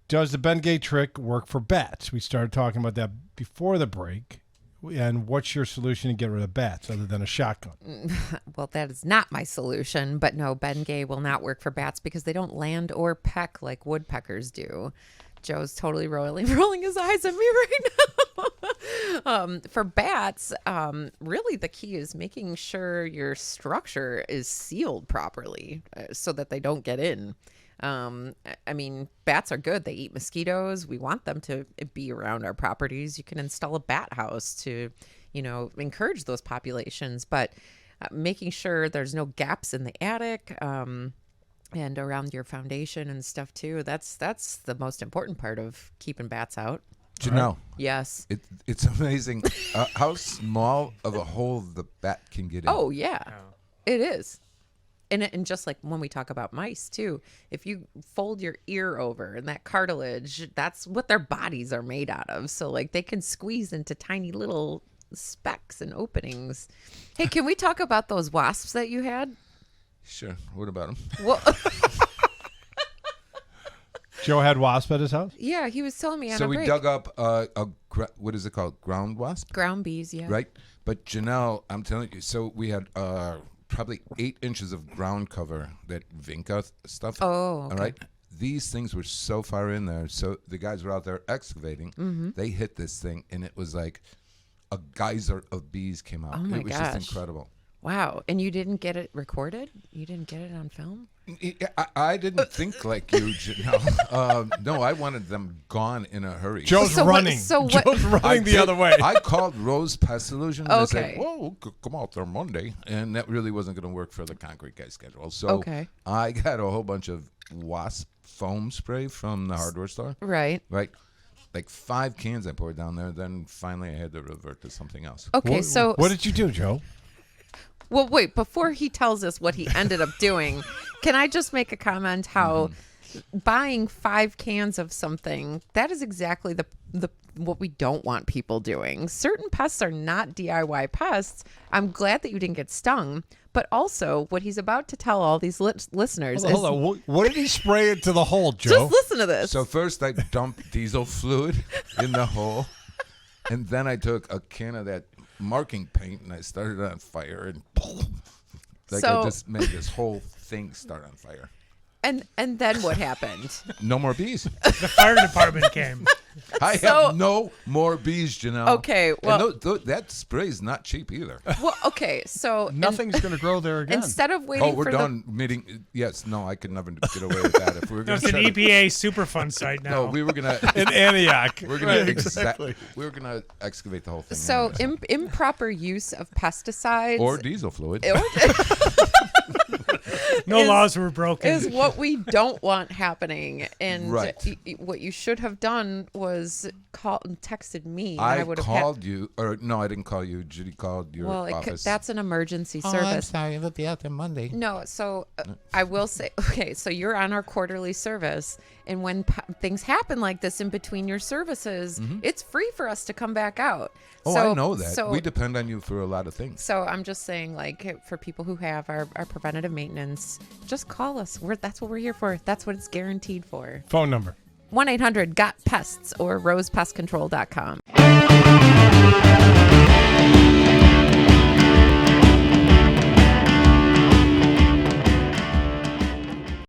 Does the Bengay trick work for bats? We started talking about that before the break. And what's your solution to get rid of bats other than a shotgun? Well, that is not my solution. But no, Bengay will not work for bats because they don't land or peck like woodpeckers do. Joe's totally rolling his eyes at me right now. For bats, really the key is making sure your structure is sealed properly so that they don't get in. I mean, bats are good. They eat mosquitoes. We want them to be around our properties. You can install a bat house to, encourage those populations, but making sure there's no gaps in the attic, and around your foundation and stuff too. That's the most important part of keeping bats out. Janelle. Yes. It's amazing how small of a hole the bat can get in. Oh, yeah. It is. And just like when we talk about mice too, if you fold your ear over and that cartilage, that's what their bodies are made out of. So like they can squeeze into tiny little specks and openings. Hey, can we talk about those wasps that you had? Sure. What about them? Well, Joe had wasp at his house? yeah, he was telling me on So a we break. dug up what is it called? Ground wasp? Ground bees, yeah. Right? But Janelle, I'm telling you, so we had probably 8 inches of ground cover, that Vinca stuff. Oh, okay. All right? These things were so far in there. So the guys were out there excavating. Mm-hmm. They hit this thing, and it was like a geyser of bees came out. Oh, my It was gosh. just incredible. Wow. And you didn't get it recorded? You didn't get it on film? I didn't think like you, Janelle. No, I wanted them gone in a hurry. Joe's running. Joe's running the other way. I called Rose Pest Solutions and Okay. said, "Whoa, come out there Monday," and that really wasn't going to work for the concrete guy schedule. So Okay. I got a whole bunch of wasp foam spray from the hardware store. Right. Right, like 5 cans I poured down there. Then finally I had to revert to something else. Okay, so What did you do, Joe? well, wait, before he tells us what he ended up doing, can I just make a comment how buying 5 cans of something, that is exactly the what we don't want people doing. Certain pests are not DIY pests. I'm glad that you didn't get stung, but also what he's about to tell all these listeners Hold on. What did he spray into the hole, Joe? just listen to this. So first I dumped diesel fluid in the hole, and then I took a can of that marking paint and I started it on fire, and I just made this whole thing start on fire. And then what happened? No more bees. The fire department came. I have no more bees, Janelle. Okay, well- and that spray's not cheap either. Well, okay, so Nothing's going to grow there again. instead of waiting Oh, we're for done meeting. Yes, no, I could never get away with that. If we were No, going it's an EPA Superfund site now. No, we were gonna. In Antioch. We're gonna exactly. we were gonna excavate the whole thing. so anyways. improper use of pesticides or diesel fluid. No laws were broken. is what we don't want happening. And Right. what you should have done was texted me. And I would have called you, or no, I didn't call you. Judy called your office. that's an emergency I'm service. sorry, I'll be out there Monday. No, so I will say, okay, so you're on our quarterly service, and when things happen like this in between your services, it's free for us to come back out. Oh, So- I know that. So, We depend on you for a lot of things. so I'm just saying, like, for people who have our preventative maintenance, just call us. That's what we're here for. That's what it's guaranteed for. Phone number. 1-800-GOT-PESTS or rosepestcontrol.com.